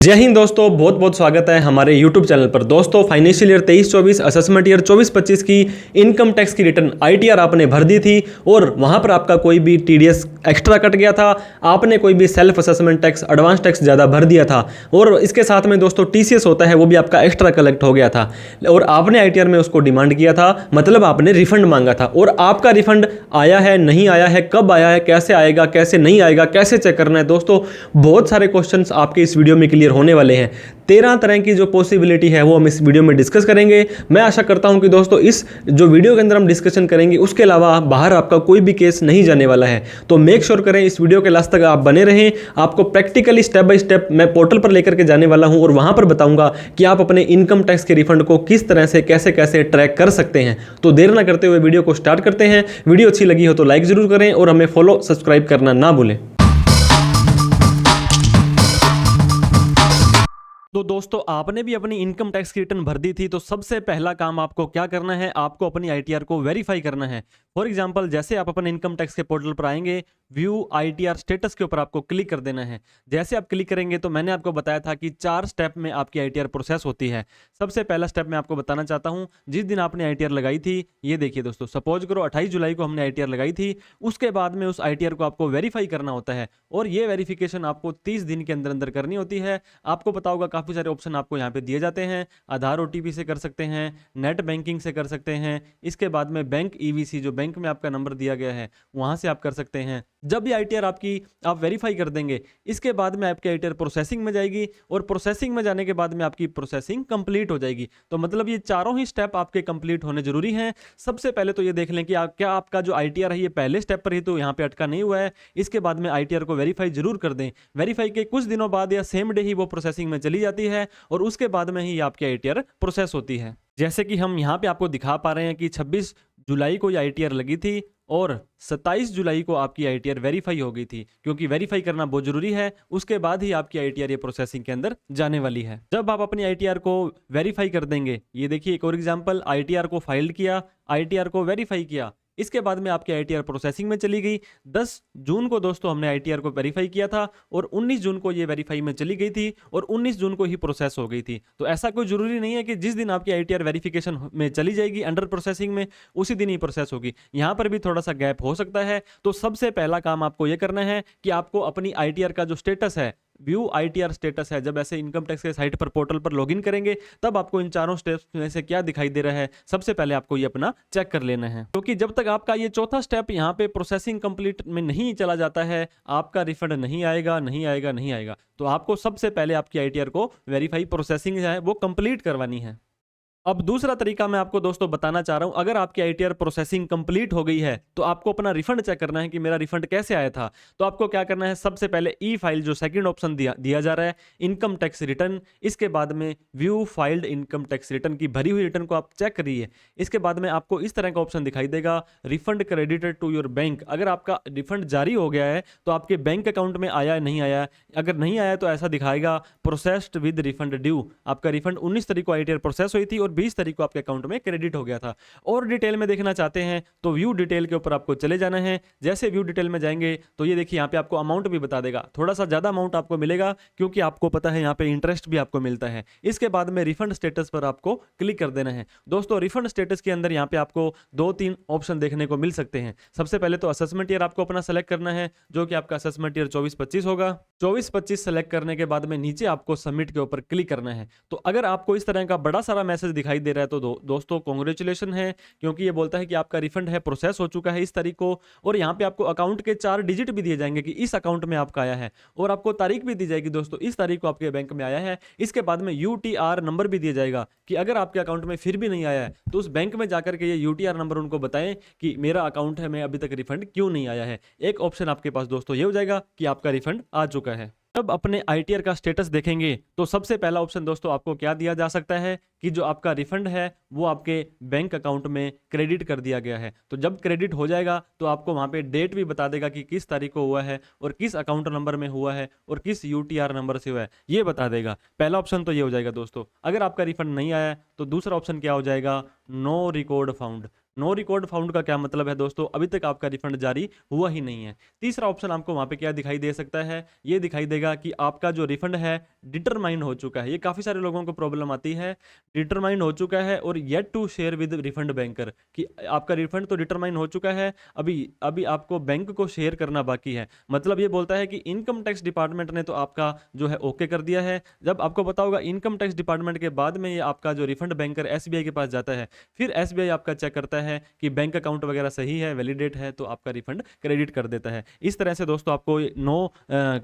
जय हिंद दोस्तों, बहुत बहुत स्वागत है हमारे YouTube चैनल पर। दोस्तों, फाइनेंशियल ईयर 23-24 असेसमेंट ईयर 24-25 की इनकम टैक्स की रिटर्न ITR आपने भर दी थी और वहां पर आपका कोई भी TDS एक्स्ट्रा कट गया था, आपने कोई भी self assessment tax advance tax ज़्यादा भर दिया था और इसके साथ में दोस्तों TCS होता है वो भी आपका एक्स्ट्रा कलेक्ट हो गया था और आपने ITR में उसको डिमांड किया था, मतलब आपने रिफंड मांगा था। और आपका रिफंड आया है, नहीं आया है, कब आया है, कैसे आएगा, कैसे नहीं आएगा, कैसे चेक करना है। दोस्तों, बहुत सारे क्वेश्चंस आपके इस वीडियो में क्लियर होने वाले हैं। 13 तरह की जो पॉसिबिलिटी है वो हम इस वीडियो में डिस्कस करेंगे। मैं आशा करता हूं कि दोस्तों इस जो वीडियो के अंदर हम डिस्कशन करेंगे उसके अलावा बाहर आपका कोई भी केस नहीं जाने वाला है। तो मेक श्योर करें इस वीडियो के लास्ट तक आप बने रहें। आपको प्रैक्टिकली स्टेप बाय स्टेप मैं पोर्टल पर लेकर के जाने वाला हूं और वहां पर बताऊंगा कि आप अपने इनकम टैक्स के रिफंड को किस तरह से कैसे कैसे ट्रैक कर सकते हैं। तो देर ना करते हुए वीडियो को स्टार्ट करते हैं। वीडियो अच्छी लगी हो तो लाइक जरूर करें और हमें फॉलो सब्सक्राइब करना ना भूलें। तो दोस्तों, आपने भी अपनी इनकम टैक्स की रिटर्न भर दी थी, तो सबसे पहला काम आपको क्या करना है, आपको अपनी ITR को वेरीफाई करना है। फॉर एग्जांपल, जैसे आप अपने इनकम टैक्स के पोर्टल पर आएंगे, व्यू ITR स्टेटस के ऊपर आपको क्लिक कर देना है। जैसे आप क्लिक करेंगे तो मैंने आपको बताया था कि 4 स्टेप में आपकी ITR प्रोसेस होती है। सबसे पहला स्टेप मैं आपको बताना चाहता हूं, जिस दिन आपने ITR लगाई थी, ये देखिए दोस्तों, सपोज करो 28 जुलाई को हमने ITR लगाई थी। उसके बाद में उस ITR को आपको वेरीफाई करना होता है और ये वेरिफिकेशन आपको 30 दिन के अंदर अंदर करनी होती है। आपको पता होगा काफी सारे ऑप्शन आपको यहाँ पे दिए जाते हैं। आधार OTP से कर सकते हैं, नेट बैंकिंग से कर सकते हैं, इसके बाद में बैंक EVC जो बैंक में आपका नंबर दिया गया है वहां से आप कर सकते हैं। जब भी ITR आपकी आप वेरीफाई कर देंगे, इसके बाद में आपकी ITR प्रोसेसिंग में जाएगी और प्रोसेसिंग में जाने के बाद में आपकी प्रोसेसिंग कंप्लीट हो जाएगी। तो मतलब ये चारों ही स्टेप आपके कंप्लीट होने जरूरी हैं। सबसे पहले तो ये देख लें कि क्या आपका जो ITR है ये पहले स्टेप पर ही तो यहाँ पे अटका नहीं हुआ है। इसके बाद में ITR को वेरीफाई जरूर कर दें। वेरीफाई के कुछ दिनों बाद या सेम डे ही वो प्रोसेसिंग में चली जाती है और उसके बाद में ही आपकी ITR प्रोसेस होती है। जैसे कि हम यहाँ पे आपको दिखा पा रहे हैं कि 26 जुलाई को ये ITR लगी थी और 27 जुलाई को आपकी ITR वेरीफाई हो गई थी, क्योंकि वेरीफाई करना बहुत जरूरी है। उसके बाद ही आपकी ITR ये प्रोसेसिंग के अंदर जाने वाली है। जब आप अपनी ITR को वेरीफाई कर देंगे, ये देखिए एक और एग्जांपल, ITR को फाइल किया, ITR को वेरीफाई किया, इसके बाद में आपकी ITR प्रोसेसिंग में चली गई। 10 जून को दोस्तों हमने ITR को वेरीफाई किया था और 19 जून को ये वेरीफाई में चली गई थी और 19 जून को ही प्रोसेस हो गई थी। तो ऐसा कोई जरूरी नहीं है कि जिस दिन आपकी ITR वेरिफिकेशन में चली जाएगी अंडर प्रोसेसिंग में उसी दिन ही प्रोसेस होगी। यहां पर भी थोड़ा सा गैप हो सकता है। तो सबसे पहला काम आपको यह करना है कि आपको अपनी ITR का जो स्टेटस है, व्यू ITR स्टेटस है, जब ऐसे इनकम टैक्स के साइट पर पोर्टल पर लॉगिन करेंगे तब आपको इन चारों स्टेप्स में से क्या दिखाई दे रहा है, सबसे पहले आपको ये अपना चेक कर लेना है। क्योंकि जब तक आपका ये चौथा स्टेप यहाँ पे प्रोसेसिंग कंप्लीट में नहीं चला जाता है, आपका रिफंड नहीं आएगा, नहीं आएगा, नहीं आएगा। तो आपको सबसे पहले आपकी ITR को वेरीफाई प्रोसेसिंग है वो कंप्लीट करवानी है। अब दूसरा तरीका मैं आपको दोस्तों बताना चाह रहा हूं, अगर आपकी ITR प्रोसेसिंग कंप्लीट हो गई है तो आपको अपना रिफंड चेक करना है कि मेरा रिफंड कैसे आया था। तो आपको क्या करना है, सबसे पहले ई फाइल जो सेकंड ऑप्शन दिया जा रहा है, इनकम टैक्स रिटर्न, इसके बाद में view filed income tax return की भरी हुई रिटर्न को आप चेक करिए। इसके बाद में आपको इस तरह का ऑप्शन दिखाई देगा, refund credited to your bank. अगर आपका रिफंड जारी हो गया है तो आपके बैंक अकाउंट में आया है, नहीं आया, अगर नहीं आया तो ऐसा दिखाएगा प्रोसेस्ड विद रिफंड ड्यू। आपका रिफंड 19 तारीख को ITR प्रोसेस हुई थी और 20 तारीख को आपके अकाउंट में क्रेडिट हो गया था। और डिटेल में देखना चाहते हैं तो व्यू डिटेल के ऊपर आपको चले जाना है। जैसे व्यू डिटेल में जाएंगे तो ये देखिए यहाँ पे आपको अमाउंट भी बता देगा, थोड़ा सा ज्यादा अमाउंट आपको मिलेगा क्योंकि आपको पता है यहाँ पे इंटरेस्ट भी आपको मिलता है। इसके बाद में रिफंड स्टेटस पर आपको क्लिक कर देना है। दोस्तों, रिफंड स्टेटस के अंदर यहाँ पे आपको 2-3 ऑप्शन देखने को मिल सकते हैं। सबसे पहले तो असेसमेंट ईयर आपको अपना सेलेक्ट करना है, जो कि आपका असेसमेंट ईयर 24-25 होगा। 24-25 सेलेक्ट करने के बाद में नीचे आपको सबमिट के ऊपर क्लिक करना है। तो अगर आपको इस तरह का बड़ा सारा मैसेज दिखाई दे रहा है तो दोस्तों कांग्रेचुलेशन है, क्योंकि ये बोलता है कि आपका रिफंड है, प्रोसेस हो चुका है इस तारीख को। और यहाँ पे आपको अकाउंट के 4 डिजिट भी दिए जाएंगे कि इस अकाउंट में आपका आया है और आपको तारीख भी दी जाएगी दोस्तों, इस तारीख को आपके बैंक में आया है। इसके बाद में UTR नंबर भी दिया जाएगा कि अगर आपके अकाउंट में फिर भी नहीं आया है तो उस बैंक में जाकर के ये UTR नंबर उनको बताएं कि मेरा अकाउंट है, मैं अभी तक रिफंड क्यों नहीं आया है। एक ऑप्शन आपके पास दोस्तों ये हो जाएगा कि आपका रिफंड आ चुका है। जब अपने ITR का स्टेटस देखेंगे तो सबसे पहला ऑप्शन दोस्तों आपको क्या दिया जा सकता है कि जो आपका रिफंड है वो आपके बैंक अकाउंट में क्रेडिट कर दिया गया है। तो जब क्रेडिट हो जाएगा तो आपको वहां पे डेट भी बता देगा कि किस तारीख को हुआ है और किस अकाउंट नंबर में हुआ है और किस UTR नंबर से हुआ है, ये बता देगा। पहला ऑप्शन तो ये हो जाएगा दोस्तों। अगर आपका रिफंड नहीं आया तो दूसरा ऑप्शन क्या हो जाएगा, no record found. No record found का क्या मतलब है दोस्तों, अभी तक आपका रिफंड जारी हुआ ही नहीं है। तीसरा ऑप्शन आपको वहां पे क्या दिखाई दे सकता है, ये दिखाई देगा कि आपका जो रिफंड है डिटरमाइन हो चुका है। ये काफी सारे लोगों को प्रॉब्लम आती है, डिटरमाइन हो चुका है और yet to share with refund banker, कि आपका रिफंड तो डिटरमाइन हो चुका है, अभी अभी आपको बैंक को शेयर करना बाकी है। मतलब ये बोलता है कि इनकम टैक्स डिपार्टमेंट ने तो आपका जो है ओके कर दिया है। जब आपको पता होगा इनकम टैक्स डिपार्टमेंट के बाद में ये आपका जो रिफंड बैंकर एसबीआई के पास जाता है, फिर एसबीआई आपका चेक करता है कि बैंक अकाउंट वगैरह सही है, वैलिडेट है, तो आपका रिफंड क्रेडिट कर देता है। इस तरह से दोस्तों आपको नो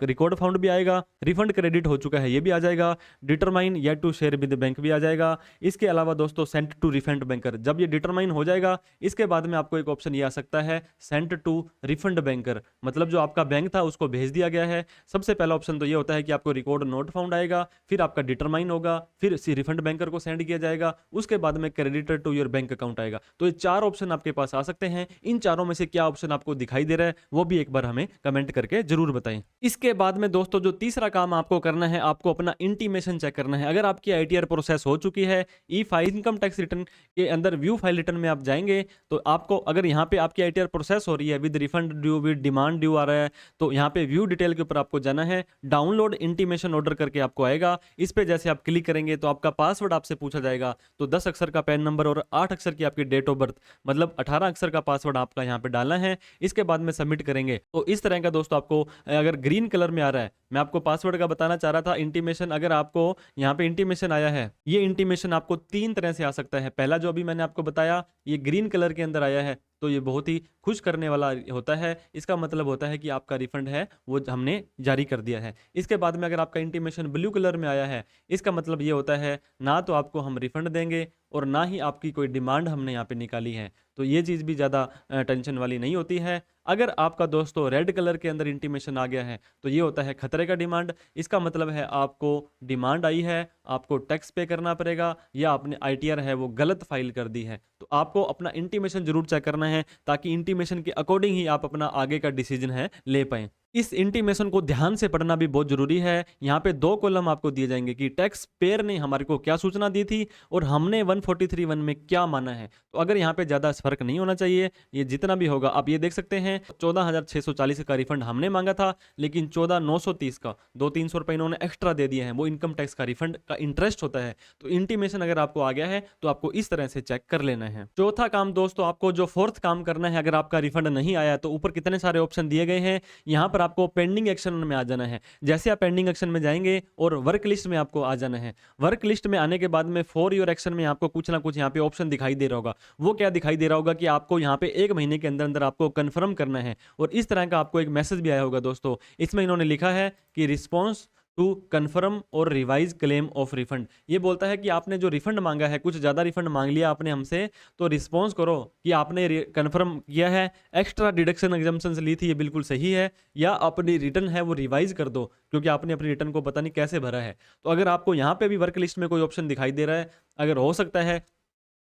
रिकॉर्ड फाउंड भी आएगा, रिफंड क्रेडिट हो चुका है ये भी आ जाएगा, determine yet to share with bank भी आ जाएगा। इसके अलावा दोस्तों सेंट टू रिफंड बैंकर, जब ये डिटरमाइन हो जाएगा इसके बाद में आपको एक ऑप्शन ये आ सकता है सेंट टू रिफंड बैंकर, मतलब जो आपका बैंक था उसको भेज दिया गया है। सबसे पहला ऑप्शन तो ये होता है कि आपको रिकॉर्ड नोट फाउंड आएगा, फिर आपका डिटरमाइन होगा, फिर रिफंड बैंकर को सेंड किया जाएगा, उसके बाद में credited to your bank account आएगा। तो ये चार ऑप्शन आपके पास आ सकते हैं। इन चारों में से क्या ऑप्शन आपको दिखाई दे रहा है वो भी एक बार हमें कमेंट करके जरूर बताएं। इसके बाद में दोस्तों जो तीसरा काम आपको करना है, आपको अपना इंटीमेशन चेक करना है। अगर आपकी आईटीआर प्रोसेस हो चुकी है, ई फाइल इनकम टैक्स रिटर्न के अंदर व्यू फाइल रिटर्न में आप जाएंगे तो आपको, अगर यहाँ पे आपकी आईटीआर प्रोसेस हो रही है with refund due with demand due आ रहा है, तो यहाँ पे व्यू डिटेल के ऊपर आपको जाना है, डाउनलोड इंटीमेशन ऑर्डर करके आपको आएगा। इस पे जैसे आप क्लिक करेंगे तो आपका पासवर्ड आपसे पूछा जाएगा, तो 10 अक्षर का पैन नंबर और 8 अक्षर की आपकी डेट ऑफ बर्थ, मतलब 18 अक्षर का पासवर्ड आपका यहाँ पे डालना है। इसके बाद में सबमिट करेंगे तो इस तरह का दोस्तों आपको, अगर ग्रीन कलर में आ रहा है, मैं आपको पासवर्ड का बताना चाह रहा था, इंटीमेशन अगर आपको यहाँ पे इंटीमेशन आया है, ये इंटीमेशन आपको तीन तरह से आ सकता है। पहला जो अभी मैंने आपको बताया ये ग्रीन कलर के अंदर आया है, तो ये बहुत ही खुश करने वाला होता है, इसका मतलब होता है कि आपका रिफंड है वो हमने जारी कर दिया है। इसके बाद में अगर आपका इंटीमेशन ब्लू कलर में आया है, इसका मतलब ये होता है ना तो आपको हम रिफंड देंगे और ना ही आपकी कोई डिमांड हमने यहाँ पे निकाली है, तो ये चीज़ भी ज़्यादा टेंशन वाली नहीं होती है। अगर आपका दोस्तों रेड कलर के अंदर इंटीमेशन आ गया है तो ये होता है खतरे का डिमांड, इसका मतलब है आपको डिमांड आई है, आपको टैक्स पे करना पड़ेगा, या आपने आईटीआर है वो गलत फाइल कर दी है। तो आपको अपना इंटीमेशन जरूर चेक करना है ताकि इंटीमेशन के अकॉर्डिंग ही आप अपना आगे का डिसीजन है ले पाएं। इस इंटीमेशन को ध्यान से पढ़ना भी बहुत जरूरी है। यहाँ पे दो कॉलम आपको दिए जाएंगे कि टैक्स पेयर ने हमारे को क्या सूचना दी थी और हमने 143(1) में क्या माना है। तो अगर यहाँ पे ज्यादा फर्क नहीं होना चाहिए, ये जितना भी होगा आप ये देख सकते हैं, 14,640 का रिफंड हमने मांगा था, लेकिन 14,930 का 200-300 रुपए इन्होंने एक्स्ट्रा दे दिए हैं, वो इनकम टैक्स का रिफंड का इंटरेस्ट होता है। तो इंटीमेशन अगर आपको आ गया है तो आपको इस तरह से चेक कर लेना है। चौथा काम दोस्तों, आपको जो फोर्थ काम करना है, अगर आपका रिफंड नहीं आया तो ऊपर कितने सारे ऑप्शन दिए गए हैं, यहाँ पर आपको पेंडिंग एक्शन में आ जाना है। जैसे आप पेंडिंग एक्शन में जाएंगे और वर्क लिस्ट में आपको आ जाना है। वर्क लिस्ट में आने के बाद में फॉर योर एक्शन में आपको कुछ ना कुछ यहाँ पे ऑप्शन दिखाई दे रहा होगा। वो क्या दिखाई दे रहा होगा कि आपको यहाँ पे 1 महीने के अंदर अंदर आपको कंफर्म करना है, और इस तरह का आपको एक मैसेज भी आया होगा दोस्तों। इसमें इन्होंने लिखा है कि रिस्पॉन्स टू कन्फर्म और रिवाइज क्लेम ऑफ रिफंड। ये बोलता है कि आपने जो रिफंड मांगा है, कुछ ज़्यादा रिफंड मांग लिया आपने हमसे, तो रिस्पॉन्स करो कि आपने कन्फर्म किया है, एक्स्ट्रा डिडक्शन एग्जम्पशंस ली थी ये बिल्कुल सही है, या अपनी रिटर्न है वो रिवाइज कर दो क्योंकि आपने अपनी रिटर्न को पता नहीं कैसे भरा है। तो अगर आपको यहाँ पे भी वर्क लिस्ट में कोई ऑप्शन दिखाई दे रहा है, अगर हो सकता है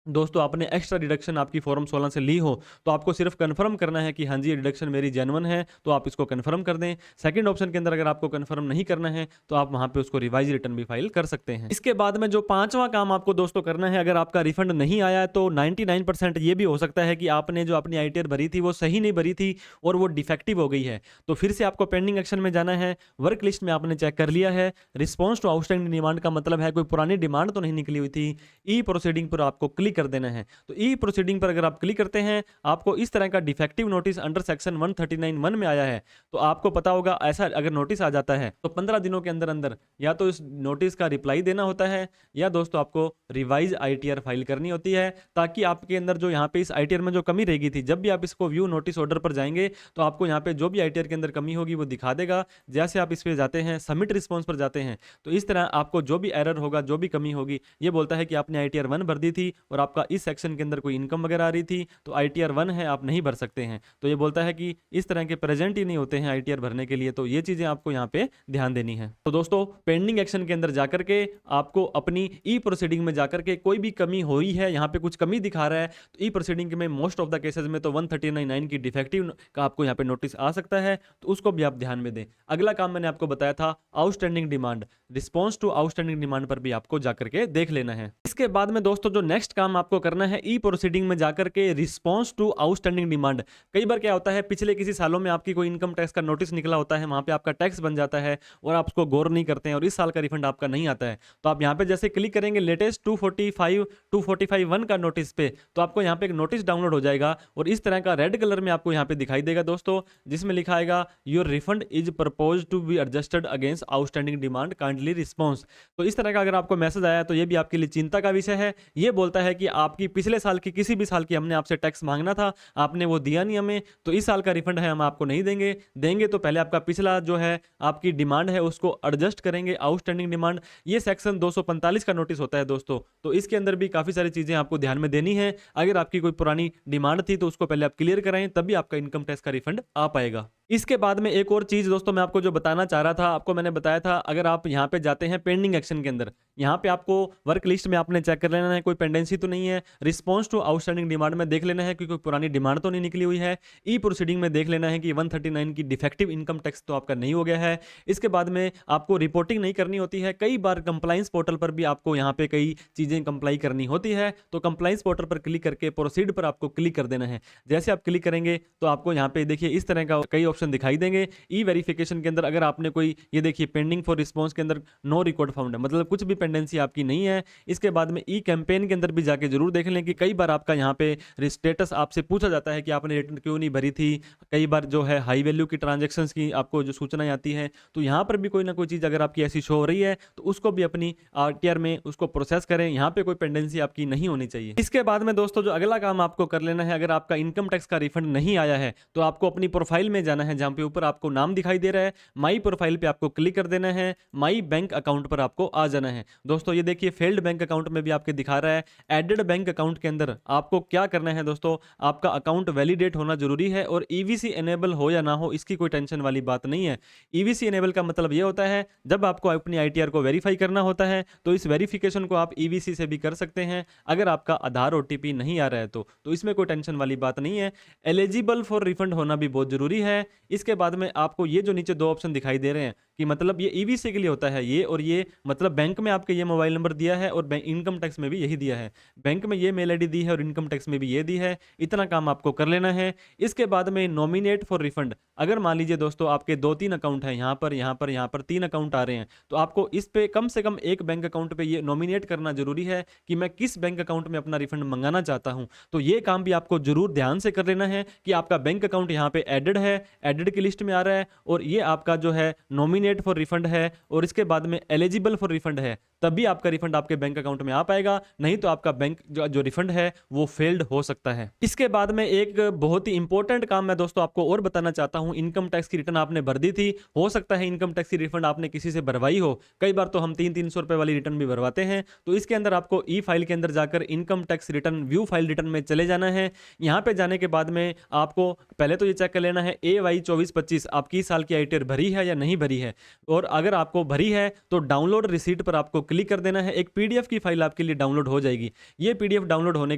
दोस्तों आपने एक्स्ट्रा डिडक्शन आपकी फॉर्म 16 से ली हो, तो आपको सिर्फ कंफर्म करना है कि हाँ जी ये डिडक्शन मेरी जेन्युइन है, तो आप इसको कंफर्म कर दें। सेकंड ऑप्शन के अंदर अगर आपको कंफर्म नहीं करना है तो आप वहां पे उसको रिवाइज रिटर्न भी फाइल कर सकते हैं। इसके बाद में जो पांचवा काम आपको दोस्तों करना है, अगर आपका रिफंड नहीं आया तो 99% ये भी हो सकता है कि आपने जो अपनी आईटीआर भरी थी वो सही नहीं भरी थी और वो डिफेक्टिव हो गई है। तो फिर से आपको पेंडिंग एक्शन में जाना है। वर्क लिस्ट में आपने चेक कर लिया है, रिस्पॉन्स टू आउटस्टैंडिंग डिमांड का मतलब है कोई पुरानी डिमांड तो नहीं निकली हुई थी। ई प्रोसीडिंग पर आपको क्लिक कर देना है। तो ई प्रोसीडिंग पर अगर आप क्लिक करते हैं, आपको इस तरह का डिफेक्टिव नोटिस अंडर सेक्शन 139(1) में आया है। तो आपको पता होगा ऐसा अगर नोटिस आ जाता है तो 15 दिनों के अंदर अंदर या तो इस नोटिस का रिप्लाई देना होता है, या दोस्तों आपको रिवाइज आईटीआर फाइल करनी होती है, ताकि आपके अंदर जो यहाँ पे इस आईटीआर में जो कमी रहेगी थी, जब भी आप इसको व्यू नोटिस ऑर्डर पर जाएंगे तो आपको यहाँ पे जो भी आईटीआर के अंदर कमी होगी वो दिखा देगा। जैसे आप इस पे जाते हैं, सबमिट रिस्पॉन्स पर जाते हैं, तो इस तरह आपको जो भी एरर होगा, जो भी कमी होगी, ये बोलता है कि आपने आईटीआर 1 भर दी थी और आपका इस सेक्शन के अंदर कोई इनकम वगैरह आ रही थी तो आईटीआर 1 है, आप नहीं भर सकते हैं। तो ये बोलता है कि इस तरह के प्रेजेंट ही नहीं होते हैं आईटीआर भरने के लिए, तो ये चीजें आपको यहाँ पे ध्यान देनी है। तो दोस्तों पेंडिंग एक्शन के अंदर जाकर के आपको अपनी ई प्रोसीडिंग में जाकर के कोई भी कमी हुई है, यहाँ पे कुछ कमी दिखा रहा है, तो ई प्रोसीडिंग में मोस्ट ऑफ द केसेस में तो 139(9) की डिफेक्टिव का आपको यहाँ पे नोटिस आ सकता है, तो उसको भी आप ध्यान में दें। अगला काम मैंने आपको बताया था outstanding demand, response to outstanding demand पर भी आपको जाकर के देख लेना है। इसके बाद में दोस्तों जो नेक्स्ट काम काम आपको करना है ई प्रोसीडिंग में जाकर के रिस्पॉन्स टू आउटस्टैंडिंग डिमांड। कई बार क्या होता है, पिछले किसी सालों में आपकी कोई इनकम टैक्स का नोटिस निकला होता है, वहाँ पे आपका टैक्स बन जाता है और आप उसको गौर नहीं करते हैं और इस साल का रिफंड आपका नहीं आता है। तो आप यहाँ पे जैसे क्लिक करेंगे लेटेस्ट 245(1) का नोटिस पे, तो आपको यहाँ पे एक नोटिस डाउनलोड हो जाएगा और इस तरह का रेड कलर में आपको यहाँ पे दिखाई देगा दोस्तों, जिसमें लिखा आएगा your refund is propose to be adjusted against outstanding demand, kindly response. तो इस तरह का अगर आपको मैसेज आया तो ये भी आपके लिए चिंता का विषय है। ये बोलता है कि आपकी पिछले साल की किसी भी साल की हमने आपसे टैक्स मांगना था, आपने वो दिया नहीं हमें, तो इस साल का रिफंड है हम आपको नहीं देंगे। देंगे तो पहले आपका पिछला जो है आपकी डिमांड है उसको एडजस्ट करेंगे, आउटस्टैंडिंग डिमांड। ये सेक्शन 245 का नोटिस होता है दोस्तों, तो इसके अंदर भी काफी सारी चीजें आपको ध्यान में देनी है। अगर आपकी कोई पुरानी डिमांड थी तो उसको पहले आप क्लियर कराएं, तभी आपका इनकम टैक्स का रिफंड आ पाएगा। इसके बाद में एक और चीज दोस्तों मैं आपको जो बताना चाह रहा था, आपको मैंने बताया था अगर आप यहाँ पे जाते हैं पेंडिंग एक्शन के अंदर, यहाँ पे आपको वर्क लिस्ट में आपने चेक कर लेना है कोई पेंडेंसी तो नहीं है। रिस्पॉन्स टू आउटस्टैंडिंग डिमांड में देख लेना है कि कोई पुरानी डिमांड तो नहीं निकली हुई है। ई प्रोसीडिंग में देख लेना है कि 139 की डिफेक्टिव इनकम टैक्स तो आपका नहीं हो गया है। इसके बाद में आपको रिपोर्टिंग नहीं करनी होती है। कई बार कंप्लाइंस पोर्टल पर भी आपको यहाँ पे कई चीजें कंप्लाई करनी होती है, तो कंप्लाइंस पोर्टल पर क्लिक करके प्रोसीड पर आपको क्लिक कर देना है। जैसे आप क्लिक करेंगे तो आपको यहाँ पे देखिए इस तरह का कई ऑप्शन दिखाई देंगे। ई वेरिफिकेशन के अंदर अगर आपने कोई, ये देखिए पेंडिंग फॉर रिस्पॉन्स के अंदर नो रिकॉर्ड फाउंड है, मतलब कुछ भी पेंडेंसी आपकी नहीं है। इसके बाद में ई कैंपेन के अंदर भी जाके जरूर देख लें कि कई बार आपका यहाँ पे स्टेटस आपसे पूछा जाता है कि आपने रिटर्न क्यों नहीं भरी थी। कई बार जो है हाई वैल्यू की ट्रांजेक्शन्स की आपको जो सूचनाएं आती हैं, तो यहाँ पर भी कोई ना कोई चीज़ अगर आपकी ऐसी शो हो रही है तो उसको भी अपनी आरटीआर में उसको प्रोसेस करें। यहाँ पे कोई पेंडेंसी आपकी नहीं होनी चाहिए। इसके बाद में दोस्तों जो अगला काम आपको कर लेना है, अगर आपका इनकम टैक्स का रिफंड नहीं आया है तो आपको अपनी प्रोफाइल में जाना है, जहाँ पे ऊपर आपको नाम दिखाई दे रहा है माई प्रोफाइल पे आपको क्लिक कर देना है। माई बैंक अकाउंट पर आपको आ जाना है। दोस्तों ये देखिए फेल्ड बैंक अकाउंट में भी आपके दिखा रहा है। एडेड बैंक अकाउंट के अंदर आपको क्या करना है दोस्तों, आपका अकाउंट वैलिडेट होना जरूरी है और ईवीसी एनेबल हो या ना हो इसकी कोई टेंशन वाली बात नहीं है। ईवीसी एनेबल का मतलब ये होता है जब आपको अपनी आईटीआर को वेरीफाई करना होता है तो इस वेरिफिकेशन को आप ईवीसी से भी कर सकते हैं, अगर आपका आधार ओटीपी नहीं आ रहा है तो इसमें कोई टेंशन वाली बात नहीं है। एलिजिबल फॉर रिफंड होना भी बहुत जरूरी है। इसके बाद में आपको ये जो नीचे दो ऑप्शन दिखाई दे रहे हैं कि मतलब ये ईवीसी के लिए होता है ये, और ये मतलब बैंक में आपके ये मोबाइल नंबर दिया है और इनकम टैक्स में भी यही दिया है। बैंक में ये मेल आईडी दी है और इनकम टैक्स में भी ये दी है। इतना काम आपको कर लेना है। इसके बाद में नॉमिनेट फॉर रिफंड, अगर मान लीजिए दोस्तों आपके 2-3 अकाउंट हैं, यहाँ पर 3 अकाउंट आ रहे हैं, तो आपको इस पे कम से कम एक बैंक अकाउंट पे ये नॉमिनेट करना जरूरी है कि मैं किस बैंक अकाउंट में अपना रिफंड मंगाना चाहता हूं। तो ये काम भी आपको जरूर ध्यान से कर लेना है कि आपका बैंक अकाउंट यहाँ पे एडेड है, एडेड की लिस्ट में आ रहा है, और ये आपका जो है नॉमिनेट फॉर रिफंड है और इसके बाद में एलिजिबल फॉर रिफंड है, तभी आपका रिफंड आपके बैंक अकाउंट में आ पाएगा। नहीं तो आपका बैंक जो रिफंड है वो फेल्ड हो सकता है। इसके बाद में एक बहुत ही इंपॉर्टेंट काम मैं दोस्तों आपको और बताना चाहता हूं। इनकम टैक्स की रिटर्न आपने भर दी थी, हो सकता है इनकम टैक्स की रिफंड आपने किसी से भरवाई हो। कई बार तो हम 300-300 रुपए वाली रिटर्न भी भरवाते हैं। तो इसके अंदर आपको ई फाइल के अंदर जाकर income tax return view file return में चले जाना है। यहाँ पे जाने के बाद में आपको पहले तो ये चेक कर लेना है AY 24-25 आपकी साल की आईटीआर भरी है या नहीं भरी है, और अगर आपको भरी है तो डाउनलोड रिसीट पर आपको क्लिक कर देना है। एक पीडीएफ की फाइल आपके लिए डाउनलोड हो जाएगी। ये पीडीएफ डाउनलोड होने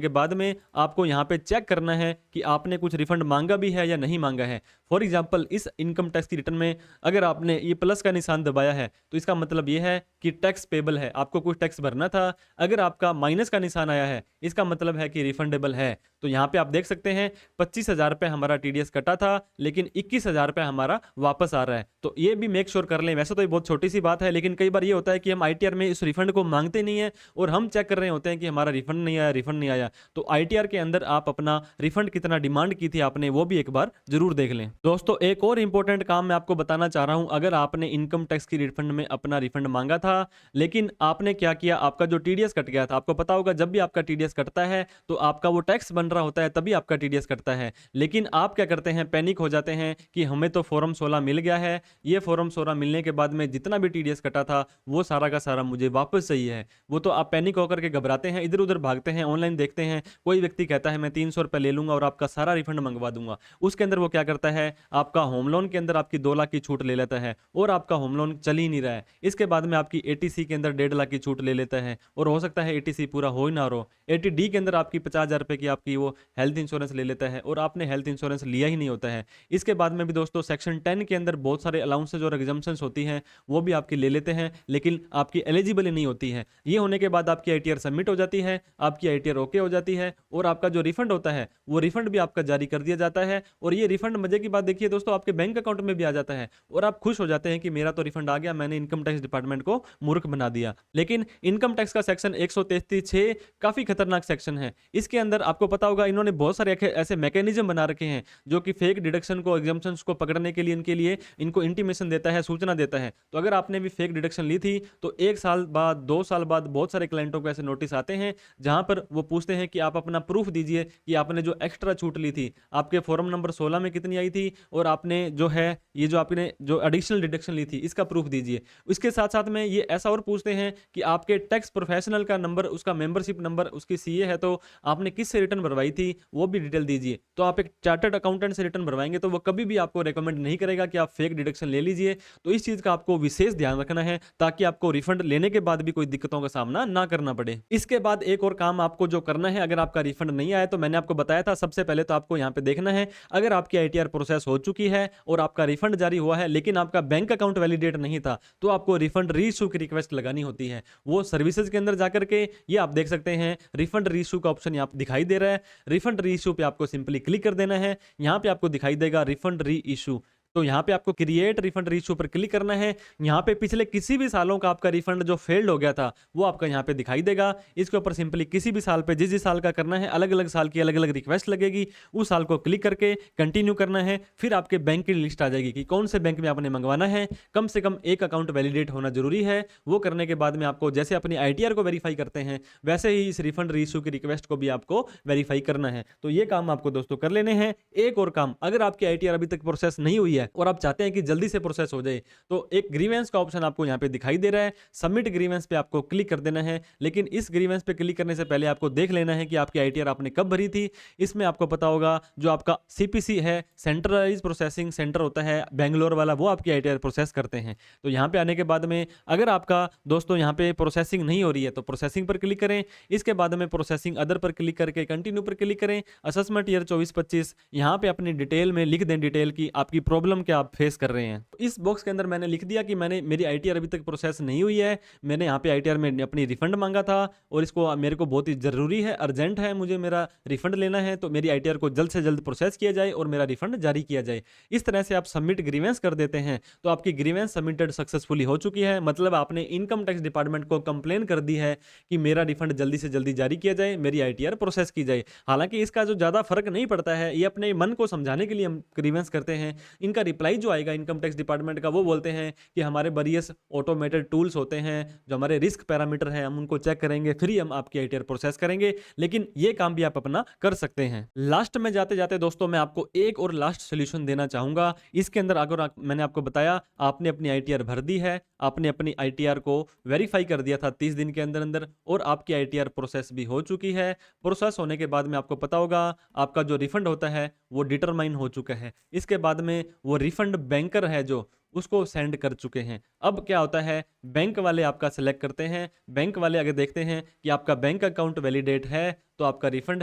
के बाद में आपको यहाँ पे चेक करना है कि आपने कुछ रिफंड मांगा भी है या नहीं मांगा है। फॉर एग्जांपल इस इनकम टैक्स की रिटर्न में अगर आपने ये प्लस का निशान दबाया है तो इसका मतलब ये है कि टैक्स पेबल है, आपको कुछ टैक्स भरना था। अगर आपका माइनस का निशान आया है इसका मतलब है कि रिफंडेबल है। तो यहाँ पे आप देख सकते हैं 25,000 रुपये हमारा टीडीएस कटा था, लेकिन 21,000 रुपये हमारा वापस आ रहा है। तो ये भी मेक श्योर कर लें। वैसे तो ये बहुत छोटी सी बात है, लेकिन कई बार ये होता है कि हम आईटीआर में इस रिफंड को मांगते नहीं है और हम चेक कर रहे होते हैं कि हमारा रिफंड नहीं आया। तो आईटीआर के अंदर आप अपना रिफंड कितना डिमांड की थी आपने, वो भी एक बार जरूर देख लें। दोस्तों एक और इंपॉर्टेंट काम मैं आपको बताना चाह रहा हूं। अगर आपने इनकम टैक्स की रिफंड में अपना रिफंड मांगा था, लेकिन आपने क्या किया, आपका जो टीडीएस कट गया था, आपको पता होगा जब भी आपका टीडीएस कटता है तो आपका वो टैक्स बन रहा होता है तभी आपका टीडीएस कटता है। लेकिन आप क्या करते हैं, पैनिक हो जाते हैं कि हमें तो फॉर्म 16 मिल गया है, ये फॉर्म 16 मिलने के बाद में जितना भी टीडीएस कटा था वो सारा का सारा मुझे वापस चाहिए है। वो तो आप पैनिक होकर के घबराते हैं, इधर उधर भागते हैं, ऑनलाइन देखते हैं, कोई व्यक्ति कहता है मैं 300 रुपये ले लूंगा और आपका सारा रिफंड मंगवा दूंगा। उसके अंदर वो क्या करता है, है, आपका होम लोन के अंदर आपकी 2 लाख की छूट ले लेता है और आपका होम लोन चल ही नहीं रहा है। इसके बाद में आपकी एटीसी के अंदर 1.5 लाख की छूट ले लेता है और हो सकता है एटीसी पूरा हो ही ना रहो। एटीडी के अंदर आपकी 50,000 रुपए की आपकी वो हेल्थ इंश्योरेंस ले लेता है और आपने हेल्थ इंश्योरेंस लिया ही नहीं होता है। इसके बाद में भी दोस्तों सेक्शन 10 के अंदर बहुत सारे अलाउंसेज और एग्जम्पशंस होती हैं, वो भी आपकी ले लेते हैं, लेकिन आपकी एलिजिबल ही नहीं होती है। ये होने के बाद आपकी आईटीआर सबमिट हो जाती है, आपकी आईटीआर ओके हो जाती है और आपका जो रिफंड होता है वो रिफंड भी आपका जारी कर दिया जाता है। और ये रिफंड मजे की बात देखिए दोस्तों, आपके बैंक अकाउंट में भी आ जाता है और आप खुश हो जाते हैं कि मेरा तो रिफंड आ गया, मैंने इनकम टैक्स डिपार्टमेंट को मूर्ख बना दिया। लेकिन इनकम टैक्स का सेक्शन 133(6) काफी खतरनाक सेक्शन है। इसके अंदर आपको पता होगा इन्होंने बहुत सारे ऐसे मैकेनिज्म बना रखे हैं जो कि फेक डिडक्शन को, एग्जम्पशंस को पकड़ने के लिए इनको इंटीमेशन देता है, सूचना देता है। तो अगर आपने भी फेक डिडक्शन ली थी तो 1 साल बाद, 2 साल बाद बहुत सारे क्लाइंटों को ऐसे नोटिस आते हैं जहां पर वो पूछते हैं कि आप अपना प्रूफ दीजिए कि आपने जो एक्स्ट्रा छूट ली थी, आपके फॉर्म नंबर 16 में कितनी आई थी और आपने जो है ये जो आपने जो एडिशनल डिडक्शन ली थी इसका प्रूफ दीजिए। इसके साथ साथ में ये ऐसा और पूछते हैं कि आपके टैक्स प्रोफेशनल का नंबर, उसका मेंबरशिप नंबर, उसकी सीए है तो आपने किससे रिटर्न भरवाई थी वो भी डिटेल दीजिए। तो आप एक चार्टर्ड अकाउंटेंट से रिटर्न भरवाएंगे तो वो कभी भी आपको रेकमेंड नहीं करेगा कि आप फेक डिडक्शन ले लीजिए। तो इस चीज का आपको विशेष ध्यान रखना है ताकि आपको रिफंड लेने के बाद भी कोई दिक्कतों का सामना ना करना पड़े। इसके बाद एक और काम आपको जो करना है, अगर आपका रिफंड नहीं आया तो मैंने आपको बताया था, सबसे पहले तो आपको यहाँ पे देखना है अगर आपकी आईटीआर प्रोसेस हो चुकी है और आपका रिफंड जारी हुआ है लेकिन आपका बैंक अकाउंट वैलिडेट नहीं था तो आपको रिफंड रीइश्यू की रिक्वेस्ट लगानी होती है। वो सर्विसेज के अंदर जाकर के ये आप देख सकते हैं रिफंड रीइश्यू का ऑप्शन यहाँ दिखाई दे रहा है। रिफंड रीइश्यू पे आपको सिंपली क्लिक कर देना है। यहाँ पे आपको दिखाई देगा रिफंड रीइश्यू, तो यहाँ पे आपको क्रिएट रिफंड रीइश्यू पर क्लिक करना है। यहाँ पे पिछले किसी भी सालों का आपका रिफंड जो फेल्ड हो गया था वो आपका यहाँ पे दिखाई देगा। इसके ऊपर सिंपली किसी भी साल पे जिस साल का करना है, अलग अलग साल की अलग अलग रिक्वेस्ट लगेगी, उस साल को क्लिक करके कंटिन्यू करना है। फिर आपके बैंक की लिस्ट आ जाएगी कि कौन से बैंक में आपने मंगवाना है। कम से कम एक अकाउंट वैलिडेट होना जरूरी है। वो करने के बाद में आपको जैसे अपनी आईटीआर को वेरीफाई करते हैं वैसे ही इस रिफंड रीइश्यू की रिक्वेस्ट को भी आपको वेरीफाई करना है। तो ये काम आपको दोस्तों कर लेने हैं। एक और काम, अगर आपकी आईटीआर अभी तक प्रोसेस नहीं हुई है और आप चाहते हैं कि जल्दी से प्रोसेस हो जाए तो एक ग्रीवेंस का ऑप्शन आपको यहां पे दिखाई दे रहा है। सबमिट ग्रीवेंस पे आपको क्लिक कर देना है। लेकिन इस ग्रीवेंस पे क्लिक करने से पहले आपको देख लेना है कि आपकी आईटीआर आपने कब भरी थी। इसमें आपको पता होगा जो आपका सीपीसी है, सेंट्रलाइज प्रोसेसिंग सेंटर होता है बेंगलोर वाला, वो आपकी आईटीआर प्रोसेस करते हैं। तो यहां पे आने के बाद में अगर आपका दोस्तों यहां पे प्रोसेसिंग नहीं हो रही है तो प्रोसेसिंग पर क्लिक करें। इसके बाद में प्रोसेसिंग अदर पर क्लिक करके कंटिन्यू पर क्लिक करें। असेसमेंट ईयर 24-25 यहां पे अपनी डिटेल में लिख दें, डिटेल की आपकी प्रॉब्लम क्या आप फेस कर रहे हैं। तो इस बॉक्स के अंदर मैंने लिख दिया कि मेरी आईटीआर अभी तक प्रोसेस नहीं हुई है। मैंने यहाँ पे आईटीआर में अपनी रिफंड मांगा था और इसको मेरे को बहुत ही जरूरी है, अर्जेंट है, मुझे मेरा रिफंड लेना है। तो मेरी आईटीआर को जल्द से जल्द प्रोसेस किया जाए और मेरा रिफंड जारी किया जाए। इस तरह से आप सबमिट ग्रीवेंस कर देते हैं तो आपकी ग्रीवेंस सबमिटेड सक्सेसफुली हो चुकी है। मतलब आपने इनकम टैक्स डिपार्टमेंट को कंप्लेन कर दी है कि मेरा रिफंड जल्दी से जल्दी जारी किया जाए, मेरी आईटीआर प्रोसेस की जाए। हालांकि इसका जो ज्यादा फर्क नहीं पड़ता है, ये अपने मन को समझाने के लिए हम ग्रीवेंस करते हैं। इनका रिप्लाई जो आएगा इनकम टैक्स डिपार्टमेंट का, वो बोलते हैं कि हमारे वेरियस ऑटोमेटेड टूल्स होते हैं जो हमारे रिस्क पैरामीटर हैं, हम उनको चेक करेंगे फिर ही हम आपकी आईटीआर प्रोसेस करेंगे। लेकिन ये काम भी आप अपना कर सकते हैं। लास्ट में जाते जाते दोस्तों मैं आपको एक और लास्ट सोल्यूशन देना चाहूंगा। इसके अंदर अगर मैंने आपको बताया आपने अपनी आईटीआर भर दी है, आपने अपनी आईटीआर को वेरीफाई कर दिया था 30 दिन के अंदर अंदर और आपकी आईटीआर प्रोसेस भी हो चुकी है। प्रोसेस होने के बाद में आपको पता होगा आपका जो रिफंड होता है वो डिटरमाइन हो चुका है। इसके बाद में वो रिफंड बैंकर है जो उसको सेंड कर चुके हैं। अब क्या होता है, बैंक वाले आपका सिलेक्ट करते हैं। बैंक वाले अगर देखते हैं कि आपका बैंक अकाउंट वैलिडेट है तो आपका रिफंड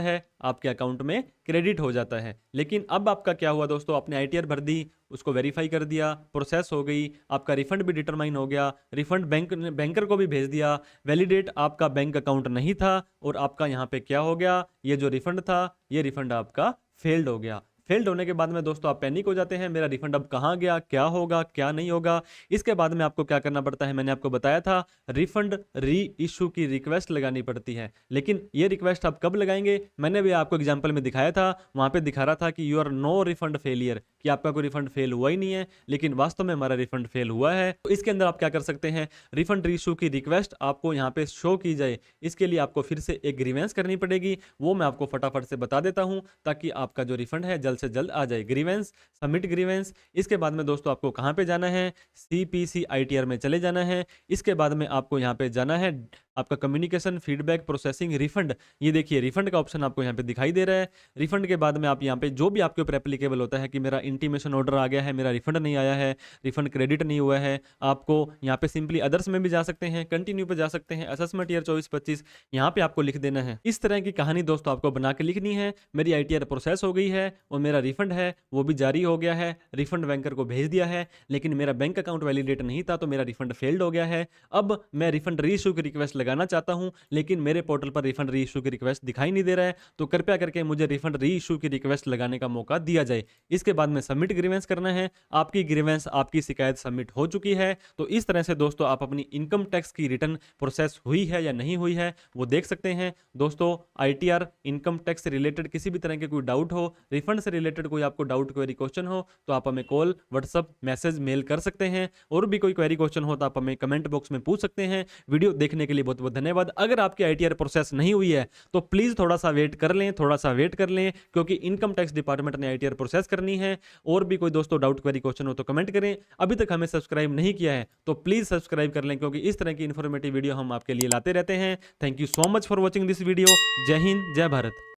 है आपके अकाउंट में क्रेडिट हो जाता है। लेकिन अब आपका क्या हुआ दोस्तों, आपने आईटीआर भर दी, उसको वेरीफाई कर दिया, प्रोसेस हो गई, आपका रिफंड भी डिटरमाइन हो गया, रिफंड बैंकर को भी भेज दिया, वैलिडेट आपका बैंक अकाउंट नहीं था और आपका यहाँ पे क्या हो गया, ये जो रिफंड था ये रिफंड आपका फेल्ड हो गया। फेल्ड होने के बाद में दोस्तों आप पैनिक हो जाते हैं, मेरा रिफंड अब कहाँ गया, क्या होगा क्या नहीं होगा। इसके बाद में आपको क्या करना पड़ता है, मैंने आपको बताया था रिफंड री इशू की रिक्वेस्ट लगानी पड़ती है। लेकिन ये रिक्वेस्ट आप कब लगाएंगे, मैंने भी आपको एग्जांपल में दिखाया था, वहां पे दिखा रहा था कि you are no refund failure, कि आपका कोई रिफंड फेल हुआ ही नहीं है, लेकिन वास्तव में हमारा रिफंड फेल हुआ है। तो इसके अंदर आप क्या कर सकते हैं, रिफंड री इशू की रिक्वेस्ट आपको यहाँ पे शो की जाए, इसके लिए आपको फिर से एक ग्रीवेंस करनी पड़ेगी। वो मैं आपको फटाफट से बता देता हूँ ताकि आपका जो रिफंड है जल्द से जल्द आ जाए। Grievance, submit grievance. इसके बाद में दोस्तों आपको कहां पे जाना है, सीपीसी आईटीआर में चले जाना है। इसके बाद में आपको यहां पे जाना है आपका कम्युनिकेशन, फीडबैक, प्रोसेसिंग, रिफंड। ये देखिए रिफंड का ऑप्शन आपको यहाँ पे दिखाई दे रहा है। रिफंड के बाद में आप यहाँ पे जो भी आपके ऊपर एप्लीकेबल होता है कि मेरा इंटीमेशन ऑर्डर आ गया है, मेरा रिफंड नहीं आया है, रिफंड क्रेडिट नहीं हुआ है, आपको यहाँ पे सिंपली अदर्स में भी जा सकते हैं, कंटिन्यू पे जा सकते हैं, असेसमेंट ईयर 24-25 यहाँ पे आपको लिख देना है। इस तरह की कहानी दोस्तों आपको बना के लिखनी है। मेरी आईटीआर प्रोसेस हो गई है और मेरा रिफंड है वो भी जारी हो गया है, रिफंड बैंकर को भेज दिया है, लेकिन मेरा बैंक अकाउंट वैलिडेट नहीं था तो मेरा रिफंड फेल्ड हो गया है। अब मैं रिफंड री इशू की रिक्वेस्ट लगाना चाहता हूं, लेकिन मेरे पोर्टल पर रिफंड री इशू की रिक्वेस्ट दिखाई नहीं दे रहा है, तो कृपया करके मुझे रिफंड री इशू की रिक्वेस्ट लगाने का मौका दिया जाए। इसके बाद में सबमिट ग्रीवेंस करना है। आपकी ग्रीवेंस, आपकी शिकायत सबमिट हो चुकी है। तो इस तरह से दोस्तों आप अपनी इनकम टैक्स की रिटर्न प्रोसेस हुई है या नहीं हुई है वो देख सकते हैं। दोस्तों आईटीआर, इनकम टैक्स से रिलेटेड किसी भी तरह के कोई डाउट हो, रिफंड से रिलेटेड कोई आपको डाउट, क्वेरी, क्वेश्चन हो तो आप हमें कॉल, व्हाट्सअप, मैसेज, मेल कर सकते हैं। और भी कोई क्वेरी क्वेश्चन हो तो आप हमें कमेंट बॉक्स में पूछ सकते हैं। वीडियो देखने के लिए बहुत बहुत धन्यवाद। अगर आपकी आईटीआर प्रोसेस नहीं हुई है तो प्लीज थोड़ा सा वेट कर लें, थोड़ा सा वेट कर लें, क्योंकि इनकम टैक्स डिपार्टमेंट ने आईटीआर प्रोसेस करनी है। और भी कोई दोस्तों डाउट, क्वेरी, क्वेश्चन हो तो कमेंट करें। अभी तक हमें सब्सक्राइब नहीं किया है तो प्लीज सब्सक्राइब कर लें, क्योंकि इस तरह की इंफॉर्मेटिव वीडियो हम आपके लिए लाते रहते हैं। Thank you so much for watching this video. जय हिंद, जय भारत।